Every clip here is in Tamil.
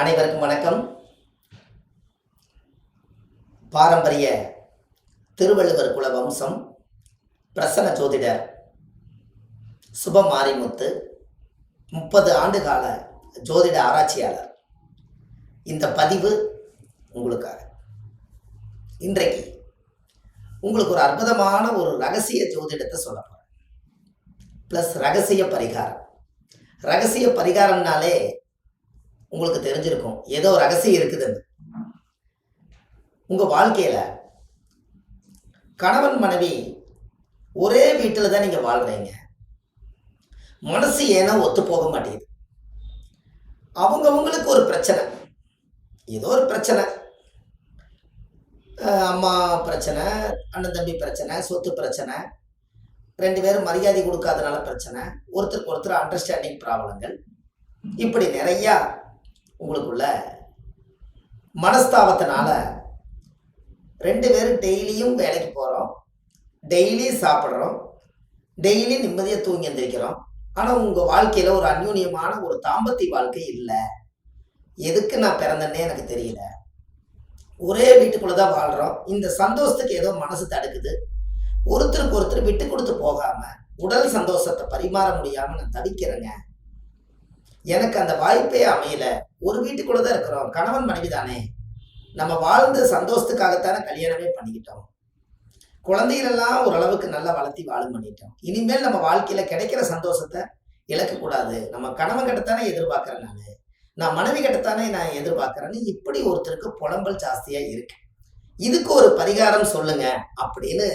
அனைவருக்கும் வணக்கம். பாரம்பரிய திருவள்ளுவர் குல வம்சம் பிரசன்ன ஜோதிடர் சுப மாரிமுத்து, 30 ஆண்டுகால ஜோதிட ஆராய்ச்சியாளர். இந்த பதிவு உங்களுக்காக. இன்றைக்கு உங்களுக்கு ஒரு அற்புதமான ஒரு ரகசிய ஜோதிடத்தை சொல்ல போகிறேன். ப்ளஸ் ரகசிய பரிகாரம். ரகசிய பரிகாரம்னாலே உங்களுக்கு தெரிஞ்சிருக்கும், ஏதோ ரகசியம் இருக்குதுன்னு. உங்கள் வாழ்க்கையில் கணவன் மனைவி ஒரே வீட்டில் தான் நீங்கள் வாழ்கிறீங்க. மனசு ஏனோ ஒத்து போக மாட்டேங்குது. அவங்களுக்கு ஒரு பிரச்சனை, ஏதோ ஒரு பிரச்சனை. அம்மா பிரச்சனை, அண்ணன் தம்பி பிரச்சனை, சொத்து பிரச்சனை, 2 பேரும் மரியாதை கொடுக்காதனால பிரச்சனை, ஒருத்தருக்கு ஒருத்தர் அண்டர்ஸ்டாண்டிங் ப்ராப்ளங்கள், இப்படி நிறையா உங்களுக்குள்ள மனஸ்தாபத்தினால 2 பேரும் டெய்லியும் வேலைக்கு போகிறோம், டெய்லி சாப்பிட்றோம், டெய்லி நிம்மதியாக தூங்கி எந்திரிக்கிறோம். ஆனால் உங்கள் வாழ்க்கையில் ஒரு அந்யூன்யமான ஒரு தாம்பத்திய வாழ்க்கை இல்லை. எதுக்கு நான் பிறந்தேன்னே எனக்கு தெரியல. ஒரே வீட்டுக்குள்ளே தான் வாழ்கிறோம். இந்த சந்தோஷத்துக்கு ஏதோ மனசு தடுக்குது. ஒருத்தருக்கு ஒருத்தர் விட்டு கொடுத்து போகாமல் உடல் சந்தோஷத்தை பரிமாற முடியாமல் நான் தவிக்கிறேங்க. எனக்கு அந்த வாய்ப்பே அமையல. ஒரு வீட்டுக்குள்ள தான் இருக்கிறோம், கணவன் மனைவி தானே, நம்ம வாழ்ந்த சந்தோஷத்துக்காகத்தானே கல்யாணமே பண்ணிக்கிட்டோம். குழந்தைகளெல்லாம் ஓரளவுக்கு நல்லா வளர்த்தி வாழும் பண்ணிட்டோம். இனிமேல் நம்ம வாழ்க்கையில கிடைக்கிற சந்தோஷத்தை இழக்கக்கூடாது. நம்ம கணவன் கிட்டத்தானே எதிர்பார்க்கிறேன், நான் மனைவி கிட்டத்தானே நான் எதிர்பார்க்கிறேன்னு இப்படி ஒருத்தருக்கு புலம்பல் ஜாஸ்தியா இருக்கு. இதுக்கு ஒரு பரிகாரம் சொல்லுங்க அப்படின்னு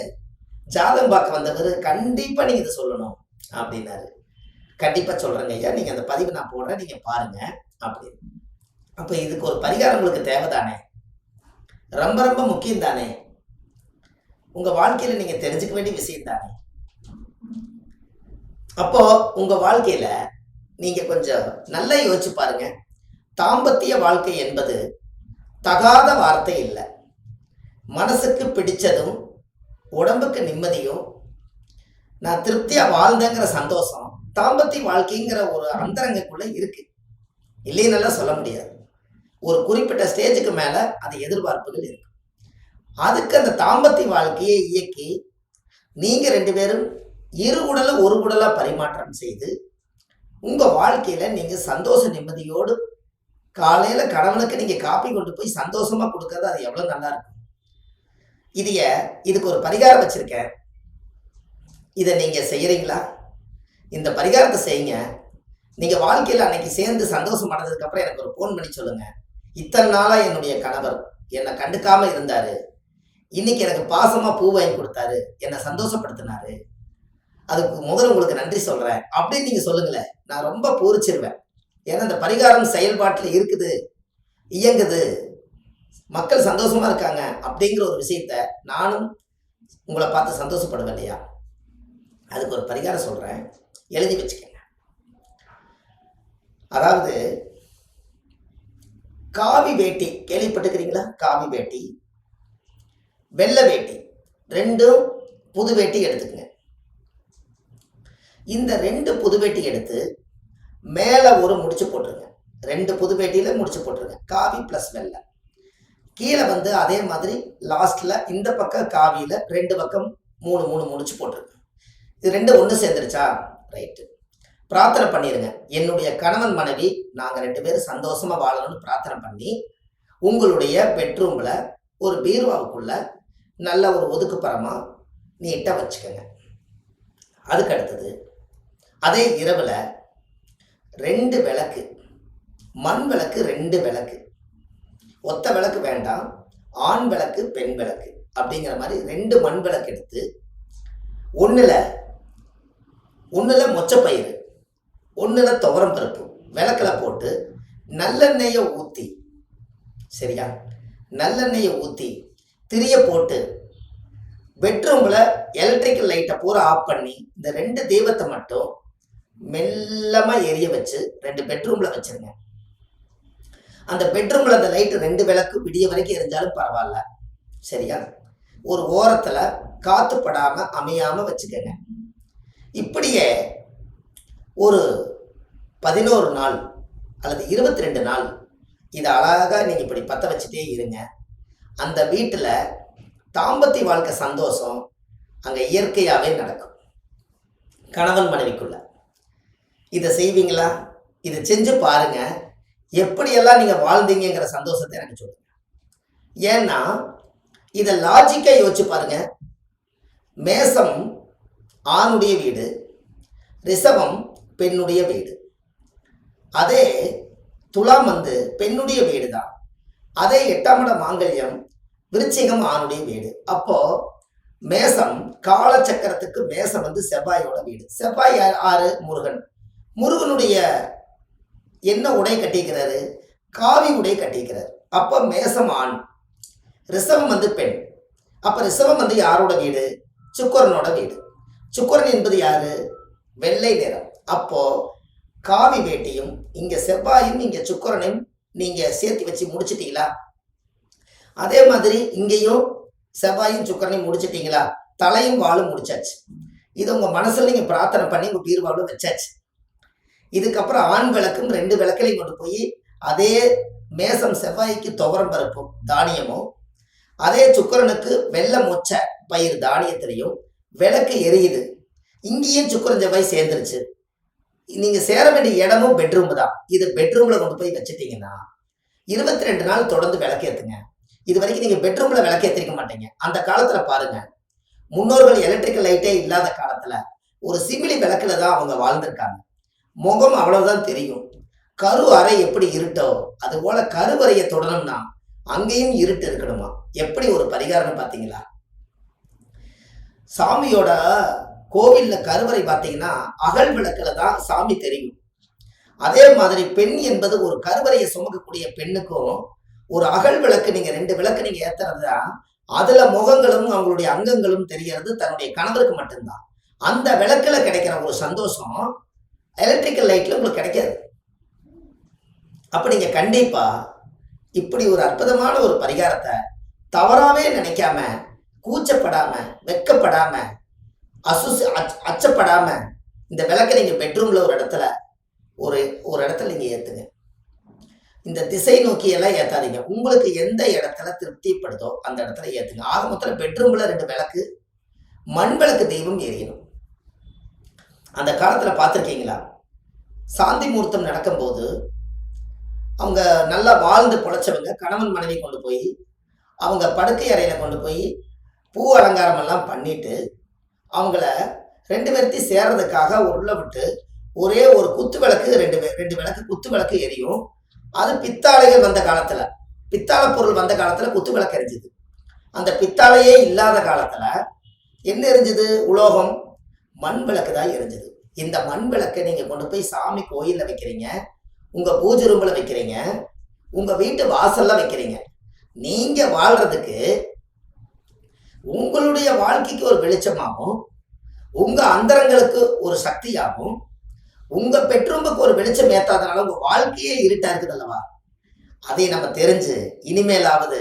ஜாதகம் பார்க்க வந்தவர், கண்டிப்பா நீங்க இதை சொல்லணும் அப்படின்னாரு. கண்டிப்பாக சொல்கிறேங்க ஐயா, நீங்கள் அந்த பதிவு நான் போடுறேன், நீங்கள் பாருங்கள் அப்படின்னு. அப்போ இதுக்கு ஒரு பரிகாரம் உங்களுக்கு தேவை தானே, ரொம்ப ரொம்ப முக்கியம் தானே, உங்கள் வாழ்க்கையில் நீங்கள் தெரிஞ்சுக்க வேண்டிய விஷயம் தானே. அப்போது உங்கள் வாழ்க்கையில் நீங்கள் கொஞ்சம் நல்லா யோசிச்சு பாருங்க. தாம்பத்திய வாழ்க்கை என்பது தகாத வார்த்தை இல்லை. மனசுக்கு பிடிச்சதும் உடம்புக்கு நிம்மதியும் நான் திருப்தியாக வாழ்ந்தேங்கிற சந்தோஷம் தாம்பத்திய வாழ்க்கைங்கிற ஒரு அந்தரங்குக்குள்ள இருக்கு, இல்லைன்னு சொல்ல முடியாது. ஒரு குறிப்பிட்ட ஸ்டேஜுக்கு மேல அது எதிர்பார்ப்புகள் இருக்கு. அதுக்கு அந்த தாம்பத்திய வாழ்க்கையை இயக்கி நீங்க 2 பேரும் இரு உடலை ஒரு உடலா பரிமாற்றம் செய்து உங்க வாழ்க்கையில நீங்க சந்தோஷ நிம்மதியோடு காலையில கணவனுக்கு நீங்க காப்பி கொண்டு போய் சந்தோஷமா கொடுக்கறது, அது எவ்வளவு நல்லா இருக்கும். இதுக்கு ஒரு பரிகாரம் வச்சிருக்கேன், இதை நீங்க செய்யறீங்களா? இந்த பரிகாரத்தை செய்யுங்க. நீங்கள் வாழ்க்கையில் அன்னைக்கு சேர்ந்து சந்தோஷம் அடைஞ்சதுக்கு அப்புறம் எனக்கு ஒரு ஃபோன் பண்ணி சொல்லுங்க, இத்தனை நாளாக என்னுடைய கணவர் என்னை கண்டுக்காம இருந்தாரு, இன்னைக்கு எனக்கு பாசமாக பூ வாங்கி கொடுத்தாரு, என்னை சந்தோஷப்படுத்தினாரு, அதுக்கு முதல்ல உங்களுக்கு நன்றி சொல்கிறேன் அப்படின்னு நீங்கள் சொல்லுங்களேன். நான் ரொம்ப பூரிச்சிருவேன். ஏன்னா இந்த பரிகாரம் செயல்பாட்டில் இருக்குது, இயங்குது, மக்கள் சந்தோஷமா இருக்காங்க அப்படிங்கிற ஒரு விஷயத்த நானும் உங்களை பார்த்து சந்தோஷப்படுவேன் இல்லையா. அதுக்கு ஒரு பரிகாரம் சொல்கிறேன், எழுதி வச்சுக்கங்க. அதாவது காவி வேட்டி கேள்விப்பட்டுக்கிறீங்களா? காவி வேட்டி, வெள்ளை வேட்டி, 2 புது வேட்டி எடுத்துக்கங்க. இந்த 2 புது வேட்டி எடுத்து மேலே ஒரு முடிச்சு போட்டுருங்க. 2 புது வேட்டியில முடிச்சு போட்டுருங்க, காவி ப்ளஸ் வெள்ளை. கீழே அதே மாதிரி லாஸ்ட்ல இந்த பக்கம் காவியில 2 பக்கம் 3 முடிச்சு போட்டுருங்க. இது 2 ஒன்று சேர்ந்துருச்சா? ரைட்டு. பிரார்த்தனை பண்ணிடுங்க, என்னுடைய கணவன் மனைவி நாங்கள் 2 பேரும் சந்தோஷமா வாழணும்னு பிரார்த்தனை பண்ணி உங்களுடைய பெட்ரூமில் ஒரு பீர்வாவுக்குள்ள நல்ல ஒரு ஒதுக்குப்புறமா நீட்டாக வச்சுக்கோங்க. அதுக்கு அடுத்தது அதே இரவில் 2 விளக்கு, மண் விளக்கு 2 விளக்கு, ஒத்த விளக்கு வேண்டாம், ஆண் விளக்கு பெண் விளக்கு அப்படிங்கிற மாதிரி 2 மண் விளக்கு எடுத்து ஒன்றுல மொச்சப்பயிறு, ஒன்றுல துவரம் பருப்பு விளக்கில் போட்டு நல்லெண்ணெயை ஊற்றி, சரியா, நல்லெண்ணெயை ஊற்றி திரிய போட்டு பெட்ரூமில் எலக்ட்ரிக்கல் லைட்டை பூரா ஆஃப் பண்ணி இந்த 2 தீபத்தை மட்டும் மெல்லமாக எரிய வச்சு 2 பெட்ரூமில் வச்சுருங்க. அந்த பெட்ரூமில் அந்த லைட்டு 2 விளக்கு விடிய வரைக்கும் எரிஞ்சாலும் பரவாயில்ல, சரியா. ஒரு ஓரத்தில் காற்று படாமல் அமையாமல் வச்சுக்கோங்க. இப்படியே ஒரு 11 நாள் அல்லது 22 நாள் இதை அழகா நீங்க இப்படி பத்த வச்சுட்டே இருங்க. அந்த வீட்டுல தாம்பத்திய வாழ்க்கை சந்தோஷம் அங்க இயற்கையாவே நடக்கும். கணவன் மனைவிக்குள்ள இதை செய்வீங்களா? இதை செஞ்சு பாருங்க. எப்படியெல்லாம் நீங்க வாழ்ந்தீங்கிற சந்தோஷத்தை எனக்கு சொல்லுங்க. ஏன்னா இதை லாஜிக்கா யோசிச்சு பாருங்க. மேசம் ஆணுடைய வீடு, ரிஷபம் பெண்ணுடைய வீடு. அதே துலாம் பெண்ணுடைய வீடு தான். அதே 8ஆம் இட மாங்கல்யம் விருச்சிகம் ஆணுடைய வீடு. அப்போ மேசம் காலச்சக்கரத்துக்கு மேசம் செவ்வாயோட வீடு. செவ்வாய் ஆறு முருகன். முருகனுடைய என்ன உடை கட்டிக்கிறாரு? காவி உடை கட்டிக்கிறார். அப்போ மேசம் ஆண், ரிஷபம் பெண். அப்ப ரிஷபம் யாரோட வீடு? சுக்கிரனோட வீடு. சுக்கிரன் என்பது யாரு? வெள்ளை நிறம். அப்போ காவி வேட்டியும் இங்க செவ்வாயும் இங்க சுக்கிரனையும் நீங்க சேர்த்து வச்சு முடிச்சிட்டீங்களா? அதே மாதிரி இங்கேயும் செவ்வாயும் சுக்கிரனையும் முடிச்சிட்டீங்களா? தலையும் வாழும் முடிச்சாச்சு. இது உங்க மனசுல நீங்க பிரார்த்தனை பண்ணி உங்க பீர்வாழும் வச்சாச்சு. இதுக்கப்புறம் ஆண் விளக்கும் 2 விளக்கலையும் கொண்டு போய் அதே மேசம் செவ்வாய்க்கு துவரம் பருப்பும் தானியமும், அதே சுக்கிரனுக்கு வெள்ளை மொச்ச பயிர் தானியத்திலையும் விளக்கு எரியுது. இங்கேயும் சுக்கிரன் செவ்வாய் சேர்ந்துருச்சு. நீங்க சேர வேண்டிய இடமும் பெட்ரூம் தான். இது பெட்ரூம்ல கொண்டு போய் வச்சுட்டீங்கன்னா 22 நாள் தொடர்ந்து விளக்கேத்துங்க. இது வரைக்கும் நீங்க பெட்ரூம்ல விளக்கேற்றிருக்க மாட்டீங்க. அந்த காலத்துல பாருங்க, முன்னோர்கள் எலக்ட்ரிக்கல் லைட்டே இல்லாத காலத்துல ஒரு சிமிலி விளக்குல தான் அவங்க வாழ்ந்திருக்காங்க. முகம் அவ்வளவுதான் தெரியும். கரு அறை எப்படி இருட்டோ அது போல கருவறையை தொடணும்னா அங்கேயும் இருட்டு இருக்கணுமா? எப்படி ஒரு பரிகாரம் பார்த்தீங்களா? சாமியோட கோவில்ல கருவறை பார்த்தீங்கன்னா அகல் விளக்குல தான் சாமி தெரியும். அதே மாதிரி பெண் என்பது ஒரு கருவறையை சுமக்கக்கூடிய பெண்ணுக்கும் ஒரு அகல் விளக்கு, நீங்க 2 விளக்கு நீங்க ஏத்துறதுதா அதுல முகங்களும் அவங்களுடைய அங்கங்களும் தெரியறது தன்னுடைய கணவருக்கு மட்டும்தான். அந்த விளக்குல கிடைக்கிற ஒரு சந்தோஷம் எலக்ட்ரிக்கல் லைட்ல உங்களுக்கு கிடைக்காது. அப்ப நீங்க கண்டிப்பா இப்படி ஒரு அற்புதமான ஒரு பரிகாரத்தை தவறாவே நினைக்காம, கூச்சப்படாம, வெக்கப்படாம, அச்சப்படாம இந்த விளக்கை நீங்க பெட்ரூம்ல ஒரு இடத்துல ஒரு இடத்துல நீங்க ஏத்துங்க. இந்த திசை நோக்கி எல்லாம் ஏத்தாதீங்க. உங்களுக்கு எந்த இடத்துல திருப்திப்படுதோ அந்த இடத்துல ஏத்துங்க. ஆக மொத்தம் பெட்ரூம்ல 2 விளக்கு, மண் விளக்கு தெய்வம் எரியணும். அந்த காலத்துல பார்த்துருக்கீங்களா? சாந்தி முகூர்த்தம் நடக்கும்போது அவங்க நல்லா வாழ்ந்து பொழைச்சவங்க கணவன் மனைவி கொண்டு போய் அவங்க படுக்கை அறையில கொண்டு போய் பூ அலங்காரம் எல்லாம் பண்ணிட்டு அவங்கள 2 பேர்த்தையும் சேர்றதுக்காக உள்ள விட்டு ஒரே ஒரு குத்து விளக்கு 2 விளக்கு குத்து விளக்கு எரியும். அது பித்தாளைகள் வந்த காலத்துல, பித்தாள பொருள் வந்த காலத்துல குத்து விளக்கு எரிஞ்சுது. அந்த பித்தாளையே இல்லாத காலத்துல என்ன எரிஞ்சுது? உலோகம், மண் விளக்கு தான் எரிஞ்சுது. இந்த மண் விளக்கை நீங்க கொண்டு போய் சாமி கோயில்ல வைக்கிறீங்க, உங்க பூஜை ரூம்ல வைக்கிறீங்க, உங்க வீட்டு வாசல்ல வைக்கிறீங்க. நீங்க வாழ்றதுக்கு உங்களுடைய வாழ்க்கைக்கு ஒரு வெளிச்சமாகும், உங்க அந்தரங்களுக்கு ஒரு சக்தியாகும், உங்க பெட்ரூமுக்கு ஒரு வெளிச்சம் ஏத்தாதனால உங்க வாழ்க்கையே இருட்டா இருக்குது அல்லவா? அதை நம்ம தெரிஞ்சு இனிமேலாவது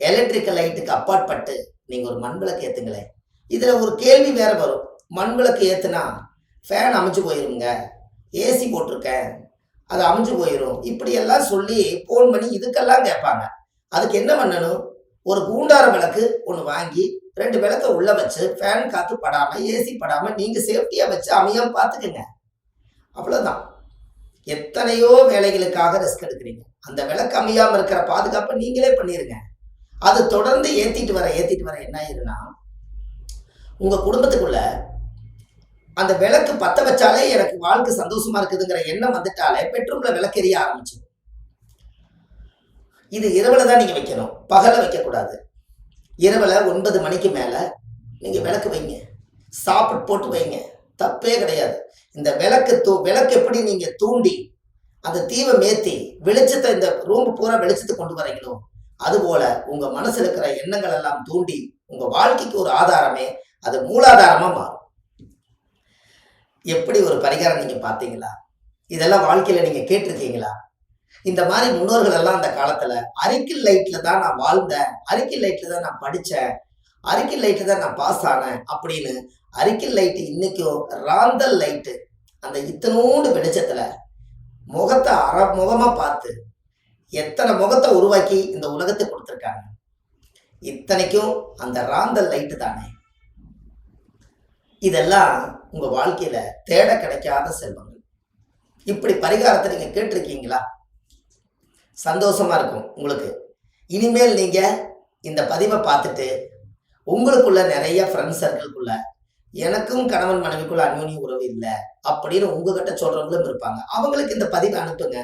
எலக்ட்ரிக்கல் லைட்டுக்கு அப்பாற்பட்டு நீங்க ஒரு மண் விளக்கு ஏத்துங்களேன். இதுல ஒரு கேள்வி வேற வரும். மண் விளக்கு ஏத்துனா ஃபேன் அமைஞ்சு போயிருங்க, ஏசி போட்டிருக்கேன் அது அமைஞ்சு போயிடும், இப்படி எல்லாம் சொல்லி போன் பண்ணி இதுக்கெல்லாம் கேட்பாங்க. அதுக்கு என்ன பண்ணணும்? ஒரு கூண்டார விளக்கு ஒன்று வாங்கி 2 விளக்க உள்ள வச்சு ஃபேன் காத்து படாம, ஏசி படாம நீங்க சேஃப்டியா வச்சு அமையாம பார்த்துக்குங்க. அவ்வளவுதான். எத்தனையோ வேலைகளுக்காக ரிஸ்க் எடுக்கிறீங்க. அந்த விளக்கு அமையாம இருக்கிற பாதுகாப்பை நீங்களே பண்ணிருங்க. அது தொடர்ந்து ஏத்திட்டு வர என்ன ஆயிருன்னா, உங்க குடும்பத்துக்குள்ள அந்த விளக்கு பத்த வச்சாலே எனக்கு வாழ்க்கை சந்தோஷமா இருக்குதுங்கிற எண்ணம் வந்துட்டாலே பெட்ரூம்ல விளக்கு எரிய ஆரம்பிச்சு. இது இரவுல தான் நீங்க வைக்கணும், பகல வைக்கக்கூடாது. இரவுல 9 மணிக்கு மேல நீங்க விளக்கு வைங்க, சாப்பிட்டு போட்டு வைங்க, தப்பே கிடையாது. இந்த விளக்கு எப்படி நீங்க தூண்டி அந்த தீவை மேத்தி வெளிச்சத்தை இந்த ரூம் பூரா வெளிச்சத்தை கொண்டு வரீங்களோ அதுபோல உங்க மனசுல இருக்கிற எண்ணங்கள் எல்லாம் தூண்டி உங்க வாழ்க்கைக்கு ஒரு ஆதாரமே அது மூலாதாரமா மாறும். எப்படி ஒரு பரிகாரம் நீங்க பார்த்தீங்களா? இதெல்லாம் வாழ்க்கையில நீங்க கேட்டிருக்கீங்களா? இந்த மாதிரி முன்னோர்கள் எல்லாம் அந்த காலத்துல அரிக்கல் லைட்ல தான் நான் வாழ்ந்தேன், அரிக்கல் லைட்ல தான் நான் படித்தேன், அரிக்கல் லைட்ல தான் நான் பாஸ் ஆனேன் அப்படின்னு அரிக்கல் லைட்டு இன்னைக்கும் ராந்தல் லைட்டு அந்த இத்தனோண்டு வெளிச்சத்துல முகத்தை முகமா பார்த்து எத்தனை முகத்தை உருவாக்கி இந்த உலகத்தை கொடுத்துருக்காங்க. இத்தனைக்கும் அந்த ராந்தல் லைட்டு தானே. இதெல்லாம் உங்க வாழ்க்கையில தேட கிடைக்காத செல்வங்கள். இப்படி பரிகாரத்தை நீங்க கேட்டிருக்கீங்களா? சந்தோஷமா இருக்கும் உங்களுக்கு. இனிமேல் நீங்க இந்த பதிவை பார்த்துட்டு உங்களுக்குள்ள நிறைய ஃப்ரெண்ட்ஸ் சர்க்கிள்குள்ள எனக்கும் கணவன் மனைவிக்குள்ள அந்யோன்ய உறவு இல்லை அப்படின்னு உங்ககிட்ட சொல்றவங்களும் இருப்பாங்க. அவங்களுக்கு இந்த பதிவை அனுப்புங்க.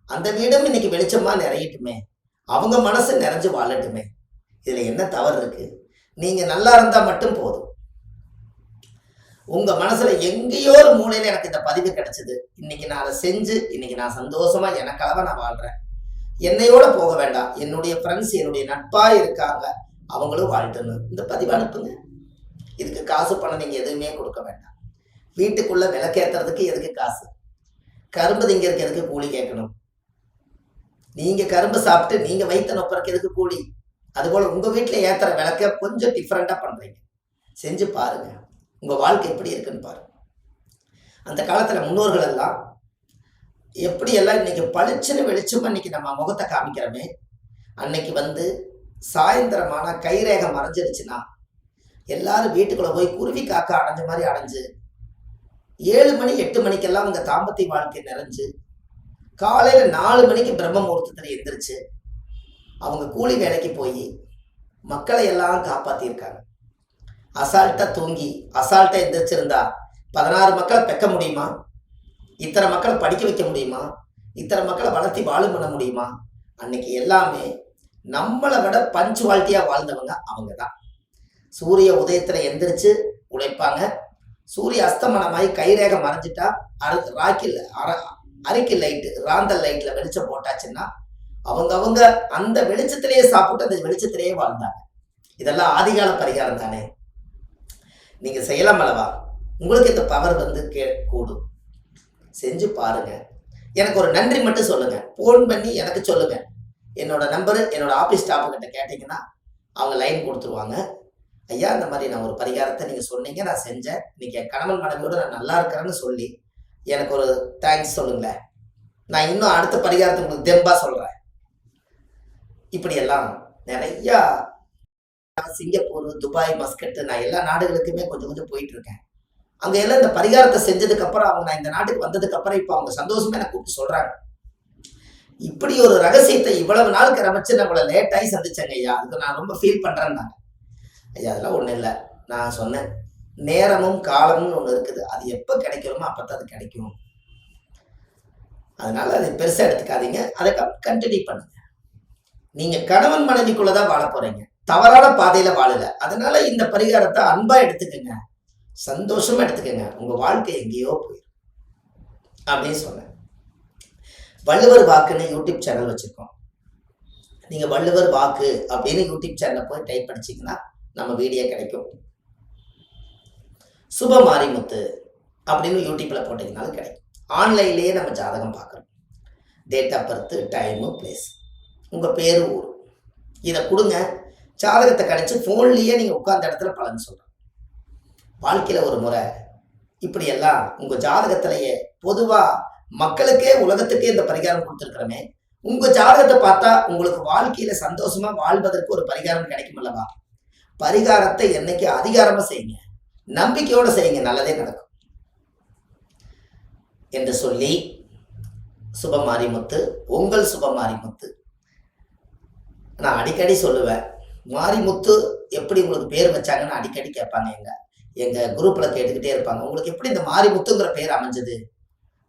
அந்த வீடும் இன்னைக்கு வெளிச்சமா நிறையட்டுமே, அவங்க மனசு நிறைஞ்சு வாழட்டுமே. இதுல என்ன தவறு இருக்கு? நீங்க நல்லா இருந்தா மட்டும் போதும். உங்க மனசுல எங்கேயோ ஒரு மூலையில எனக்கு இந்த பதிவு கிடைச்சது, இன்னைக்கு நான் அதை செஞ்சு இன்னைக்கு நான் சந்தோஷமா எனக்காக நான் வாழ்றேன், என்னையோட போக வேண்டாம், என்னுடைய ஃப்ரெண்ட்ஸ் என்னுடைய நட்பா இருக்காங்க அவங்களும் வாழ்த்துன்னு இந்த பதிவு அனுப்புங்க. இதுக்கு காசு பணம் நீங்க எதுவுமே கொடுக்க வேண்டாம். வீட்டுக்குள்ள விளக்கேத்துறதுக்கு எதுக்கு காசு? கரும்பு திங்கிறதுக்கு எதுக்கு கூலி கேட்கணும்? நீங்க கரும்பு சாப்பிட்டு நீங்க வயிற்று நொப்பறதுக்கு எதுக்கு கூலி? அதுபோல உங்க வீட்டுல ஏத்துற விளக்க கொஞ்சம் டிஃப்ரெண்டா பண்றீங்க. செஞ்சு பாருங்க, உங்க வாழ்க்கை எப்படி இருக்குன்னு பாருங்க. அந்த காலத்துல முன்னோர்கள் எல்லாம் எப்படி எல்லாம் இன்னைக்கு பளிச்சுன்னு வெளிச்சமா இன்னைக்கு நம்ம முகத்தை காமிக்கிறோமே, அன்னைக்கு சாயந்தரமான கைரேகை மறைஞ்சிருச்சுன்னா எல்லாரும் வீட்டுக்குள்ள போய் குருவி காக்கா அடைஞ்ச மாதிரி அடைஞ்சு 7 மணி 8 மணிக்கெல்லாம் அவங்க தாம்பத்திய வாழ்க்கை நிறைஞ்சு காலையில 4 மணிக்கு பிரம்ம முகூர்த்தத்துல எந்திரிச்சு அவங்க கூலி வேலைக்கு போய் மக்களை எல்லாம் காப்பாத்திருக்காங்க. அசால்ட்டா தூங்கி அசால்ட்டா எந்திரிச்சிருந்தா 16 மக்களை பெக்க முடியுமா? இத்தனை மக்களை படிக்க வைக்க முடியுமா? இத்தனை மக்களை வளர்த்தி வாழும் பண்ண முடியுமா? அன்னைக்கு எல்லாமே நம்மளை விட பஞ்சுவாலிட்டியா வாழ்ந்தவங்க அவங்க தான். சூரிய உதயத்துல எந்திரிச்சு உழைப்பாங்க. சூரிய அஸ்தமனமாயி கைரேகை மறைஞ்சிட்டா அரைக்கு லைட்டு ராந்தல் லைட்ல வெளிச்சம் போட்டாச்சுன்னா அவங்க அந்த வெளிச்சத்திலேயே சாப்பிட்டு அந்த வெளிச்சத்திலேயே வாழ்ந்தாங்க. இதெல்லாம் ஆதிகால பரிகாரம் தானே. நீங்க செய்யலாம் அல்லவா? உங்களுக்கு இந்த பவர் கூடும். செஞ்சு பாருங்க. எனக்கு ஒரு நன்றி மட்டும் சொல்லுங்க. போன் பண்ணி எனக்கு சொல்லுங்க. என்னோட நம்பரு என்னோட ஆபீஸ் ஸ்டாஃப் கிட்ட கேட்டீங்கன்னா அவங்க லைன் கொடுத்துருவாங்க. ஐயா, இந்த மாதிரி நான் ஒரு பரிகாரத்தை நீங்க சொன்னீங்க, நான் செஞ்சேன், இன்னைக்கு என் கணவன் மனைவியோட நான் நல்லா இருக்கிறேன்னு சொல்லி எனக்கு ஒரு தேங்க்ஸ் சொல்லுங்களேன். நான் இன்னும் அடுத்த பரிகாரத்தை உங்களுக்கு தெம்பா சொல்றேன். இப்படி எல்லாம் நிறைய சிங்கப்பூர், துபாய், மஸ்கட், நான் எல்லா நாடுகளுக்குமே கொஞ்சம் கொஞ்சம் போயிட்டு இருக்கேன். அங்க எல்லாம் இந்த பரிகாரத்தை செஞ்சதுக்கு அப்புறம் அவங்க நான் இந்த நாட்டுக்கு வந்ததுக்கு அப்புறம் இப்ப அவங்க சந்தோஷமா எனக்கு கூப்பிட்டு சொல்றாங்க, இப்படி ஒரு ரகசியத்தை இவ்வளவு நாளுக்கு ரமிச்சு நான் இவ்வளவு லேட்டாகி சந்திச்சேங்க ஐயா, அதுக்கு நான் ரொம்ப ஃபீல் பண்றேன்னா. ஐயா, அதெல்லாம் ஒண்ணும் இல்லை. நான் சொன்னேன், நேரமும் காலமும் ஒண்ணு இருக்குது. அது எப்ப கிடைக்கிறோமோ அப்பதான் அது கிடைக்கும். அதனால அதை பெருசா எடுத்துக்காதீங்க. அதை கண்டினியூ பண்ணுங்க. நீங்க கணவன் மனைவிக்குள்ளதான் வாழ போறீங்க, தவறான பாதையில வாழல. அதனால இந்த பரிகாரத்தை அன்பா எடுத்துக்கங்க, சந்தோஷமா எடுத்துக்கங்க. உங்க வாழ்க்கை எங்கேயோ போயிடும் அப்படின்னு சொன்னேன். வள்ளுவர் வாக்குன்னு யூடியூப் சேனல் வச்சிருக்கோம். நீங்க வள்ளுவர் வாக்கு அப்படின்னு யூடியூப் சேனல்ல போய் டைப் படிச்சீங்கன்னா நம்ம வீடியோ கிடைக்கும். சுப மாரிமுத்து அப்படின்னு யூடியூப்ல போட்டீங்கனாலும் கிடைக்கும். ஆன்லைன்லயே நம்ம ஜாதகம் பார்க்குறோம். Date of birth, time, place, உங்க பேரு, ஊர், இதை கொடுங்க. ஜாதகத்தை கணிச்சு போன்லயே நீங்க உட்கார்ந்த இடத்துல பலன் சொல்றோம். வாழ்க்கையில ஒரு முறை இப்படி எல்லாம் உங்க ஜாதகத்திலேயே பொதுவா மக்களுக்கே உலகத்துக்கே இந்த பரிகாரம் கொடுத்துருக்கிறோமே, உங்க ஜாதகத்தை பார்த்தா உங்களுக்கு வாழ்க்கையில சந்தோஷமா வாழ்வதற்கு ஒரு பரிகாரம் கிடைக்கும் அல்லவா? பரிகாரத்தை என்னைக்கு அதிகாரமா செய்யுங்க, நம்பிக்கையோட செய்யுங்க, நல்லதே நடக்கும் என்று சொல்லி, சுபமாரிமுத்து, உங்கள் சுபமாரிமுத்து. நான் அடிக்கடி சொல்லுவேன், மாரிமுத்து எப்படி உங்களுக்கு பேர் வச்சாங்கன்னு அடிக்கடி கேட்பாங்க. எங்க குரூப்ல கேட்டுக்கிட்டே இருப்பாங்க, உங்களுக்கு எப்படி இந்த மாரிமுத்துங்கிற பேர் அமைஞ்சது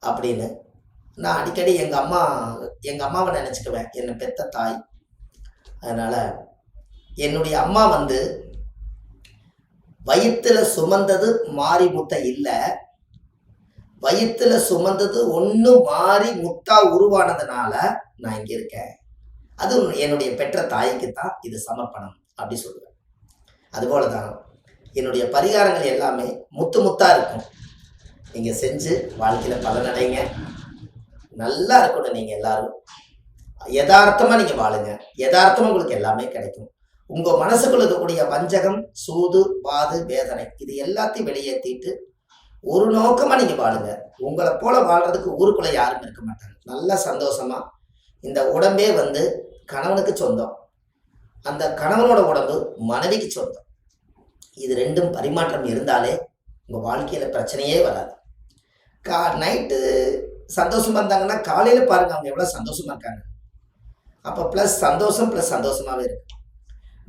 அப்படின்னு. நான் அடிக்கடி எங்க அம்மாவை நினைச்சுக்குவேன், என்னை பெத்த தாய். அதனால என்னுடைய அம்மா வயிற்றுல சுமந்தது மாரிமுத்த இல்ல, வயிற்றுல சுமந்தது ஒண்ணு மாறி முத்தா உருவானதுனால நான் இங்க இருக்கேன். அது என்னுடைய பெற்ற தாய்க்கு தான் இது சமர்ப்பணம் அப்படி சொல்லுவேன். அதுபோலதான் என்னுடைய பரிகாரங்கள் எல்லாமே முத்து முத்தா இருக்கும். நீங்க செஞ்சு வாழ்க்கையில பலனடைங்க, நல்லா இருக்கணும். நீங்க எல்லாரும் யதார்த்தமா நீங்க வாழுங்க, யதார்த்தமா உங்களுக்கு எல்லாமே கிடைக்கும். உங்க மனசுக்குள்ள இருக்கக்கூடிய வஞ்சகம், சூது, பாது, வேதனை, இது எல்லாத்தையும் வெளியேற்றிட்டு ஒரு நோக்கமா நீங்க வாழுங்க. உங்களை போல வாழ்றதுக்கு ஊருக்குள்ள யாரும் இருக்க மாட்டாங்க. நல்லா சந்தோஷமா இந்த உடம்பே வந்து கணவனுக்கு சொந்தம், அந்த கணவனோட உடம்பு மனைவிக்கு சொந்தம். இது ரெண்டும் பரிமாற்றம் இருந்தாலே உங்கள் வாழ்க்கையில் பிரச்சனையே வராது. நைட்டு சந்தோஷமாக இருந்தாங்கன்னா காலையில் பாருங்கள் அவங்க எவ்வளோ சந்தோஷமாக இருக்காங்க. அப்போ ப்ளஸ் சந்தோஷம் ப்ளஸ் சந்தோஷமாகவே இருக்கு.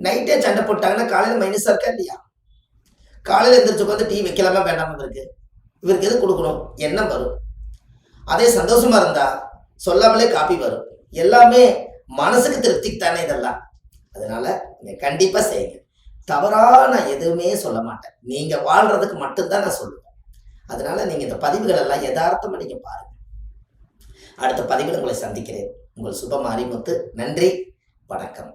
நைட்டே சண்டை போட்டாங்கன்னா காலையில் மைனஸாக இருக்கா இல்லையா? காலையில் எழுந்திரிச்சு உட்காந்து டீ வைக்கலாமா வேண்டாமா இவருக்கு எது கொடுக்கணும் எண்ணம் வரும். அதே சந்தோஷமாக இருந்தால் சொல்லாமலே காப்பி வரும். எல்லாமே மனசுக்கு திருப்திக்கு தானே இதெல்லாம். அதனால நீங்கள் கண்டிப்பாக செய்யுங்க. தவறாக நான் எதுவுமே சொல்ல மாட்டேன். நீங்கள் வாழ்கிறதுக்கு மட்டும்தான் நான் சொல்லுவேன். அதனால நீங்கள் இந்த பதிவுகள் எல்லாம் யதார்த்தமாக நீங்கள் பாருங்கள். அடுத்த பதிவில் உங்களை சந்திக்கிறேன். உங்கள் சுப மாரிமுத்து. நன்றி, வணக்கம்.